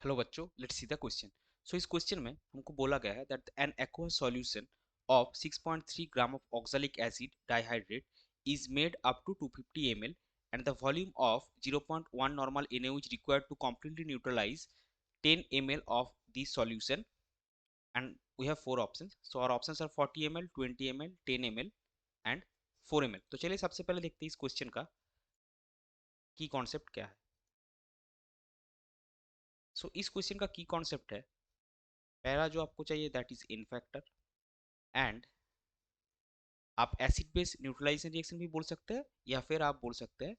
Hello बच्चों, let's see the question. So इस question में हमको बोला गया है that an aqueous solution of 6.3 gram of oxalic acid dihydrate is made up to 250 ml and the volume of 0.1 normal NaO is required to completely neutralize 10 ml of this solution, and we have four options. So our options are 40 ml, 20 ml, 10 ml and 4 ml. तो चलिए सबसे पहले देखते हैं इस question का की concept क्या है। सो इस क्वेश्चन का की कॉन्सेप्ट है, पहला जो आपको चाहिए that is in factor, and आप एसिड बेस न्यूट्रलाइजेशन रिएक्शन भी बोल सकते हैं या फिर आप बोल सकते हैं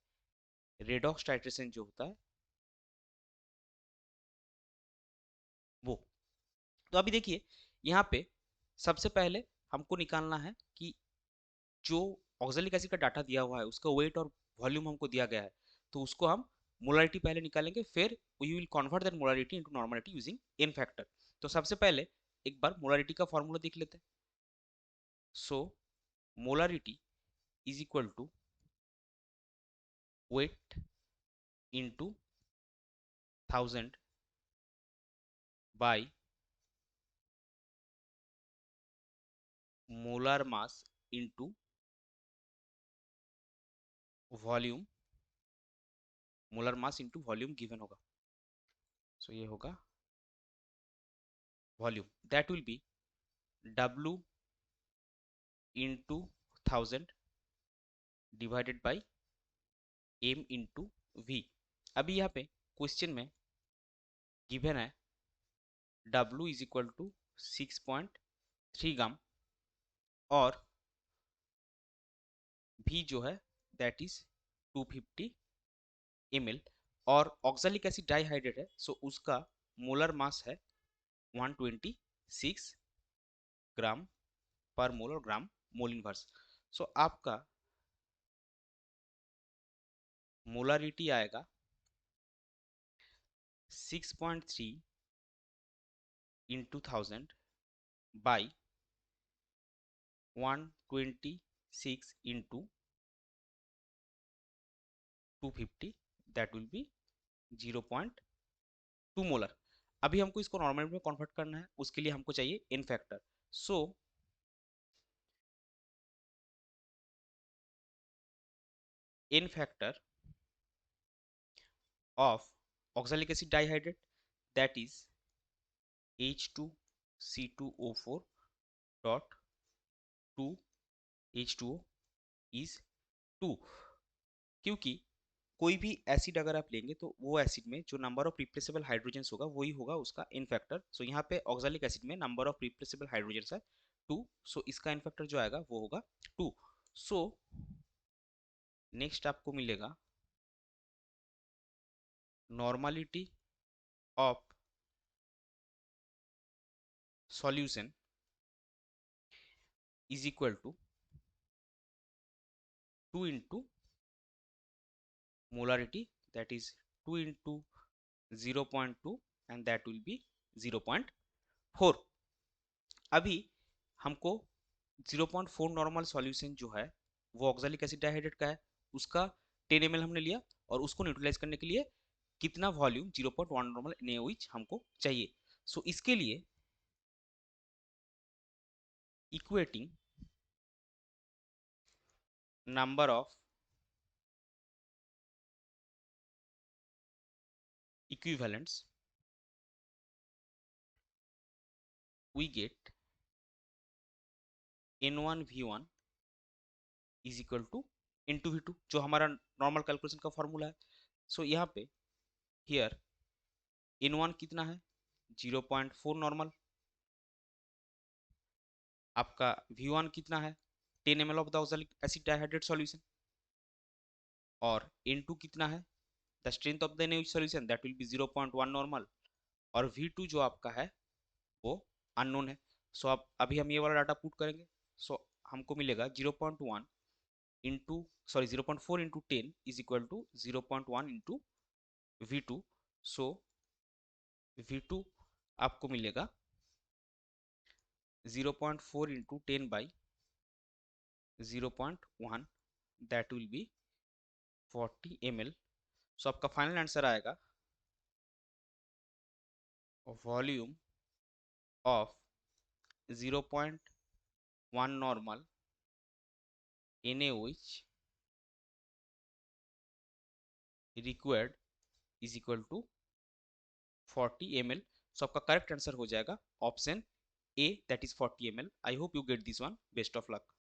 रेडॉक्स टाइट्रेशन जो होता है वो। तो अभी देखिए यहाँ पे सबसे पहले हमको निकालना है कि जो ऑक्जेलिक एसिड का डाटा दिया हुआ है उसका वेट और वॉल्यूम हमको दिया गया है, तो उसको हम मोलारिटी पहले निकालेंगे, फिर we will convert that molarity into normality using n factor. तो सबसे पहले एक बार मोलारिटी का फॉर्मूला देख लेते हैं। So molarity is equal to weight into 1000 by molar mass into volume, molar mass into volume given होगा। सो ये होगा volume, that will be W into 1000 divided by M into V। अभी यहाँ पे क्वेश्चन में गिवन है W is equal to 6.3 gram और V जो है दैट इज 250 ml, और ऑक्सैलिक एसिड डाइहाइड्रेट है, सो उसका मोलर मास है 126 ग्राम पर मोल और ग्राम मोल इनवर्स। सो आपका मोलारिटी आएगा 6.3 into 1000 by 126 into 250, that will B 0.2 molar. अभी हमको इसको नॉर्मल में कन्वर्ट करना है, उसके लिए हमको चाहिए n factor. So n factor of oxalic acid dihydrate that is H2C2O4 dot 2 H2O is 2। क्योंकि कोई भी एसिड अगर आप लेंगे तो वो एसिड में जो नंबर ऑफ रिप्लेसेबल हाइड्रोजन्स होगा वही होगा उसका इन फैक्टर। सो यहाँ पे ऑक्सैलिक एसिड में नंबर ऑफ रिप्लेसेबल हाइड्रोजन्स है 2, सो इसका इन फैक्टर जो आएगा वो होगा 2। सो नेक्स्ट आपको मिलेगा normality of solution is equal to 2 into molarity, that is 2 into 0.2 and that will be 0.4। अभी हमको 0.4 नॉर्मल सॉल्यूशन जो है वो ऑक्सैलिक एसिड डाइहाइड्रेट का है, उसका 10 ml हमने लिया और उसको न्यूट्रलाइज करने के लिए कितना वॉल्यूम 0.1 नॉर्मल NaOH हमको चाहिए। सो इसके लिए equating number of equivalents we get N1V1 is equal to into V2, जो हमारा नॉर्मल कैलकुलेशन का फॉर्मूला है। सो यहाँ पे हियर N1 कितना है 0.4 नॉर्मल, आपका V1 कितना है 10 ml of the oxalic acid dihydrate solution, और N2 कितना है the strength of the NaOH solution that will B 0.1 normal, और V2 जो आपका है वो अननोन है। सो अब अभी हम ये वाला डाटा पुट करेंगे। सो हमको मिलेगा 0.1 into sorry 0.4 into 10 is equal to 0.1 into V2। So V2 आपको मिलेगा 0.4 into 10 by 0.1, that will be 40 ml। So आपका फाइनल आंसर आएगा volume of 0.1 normal NaOH required is equal to 40 ml. So आपका correct answer हो जाएगा option A, that is 40 ml. I hope you get this one. Best of luck.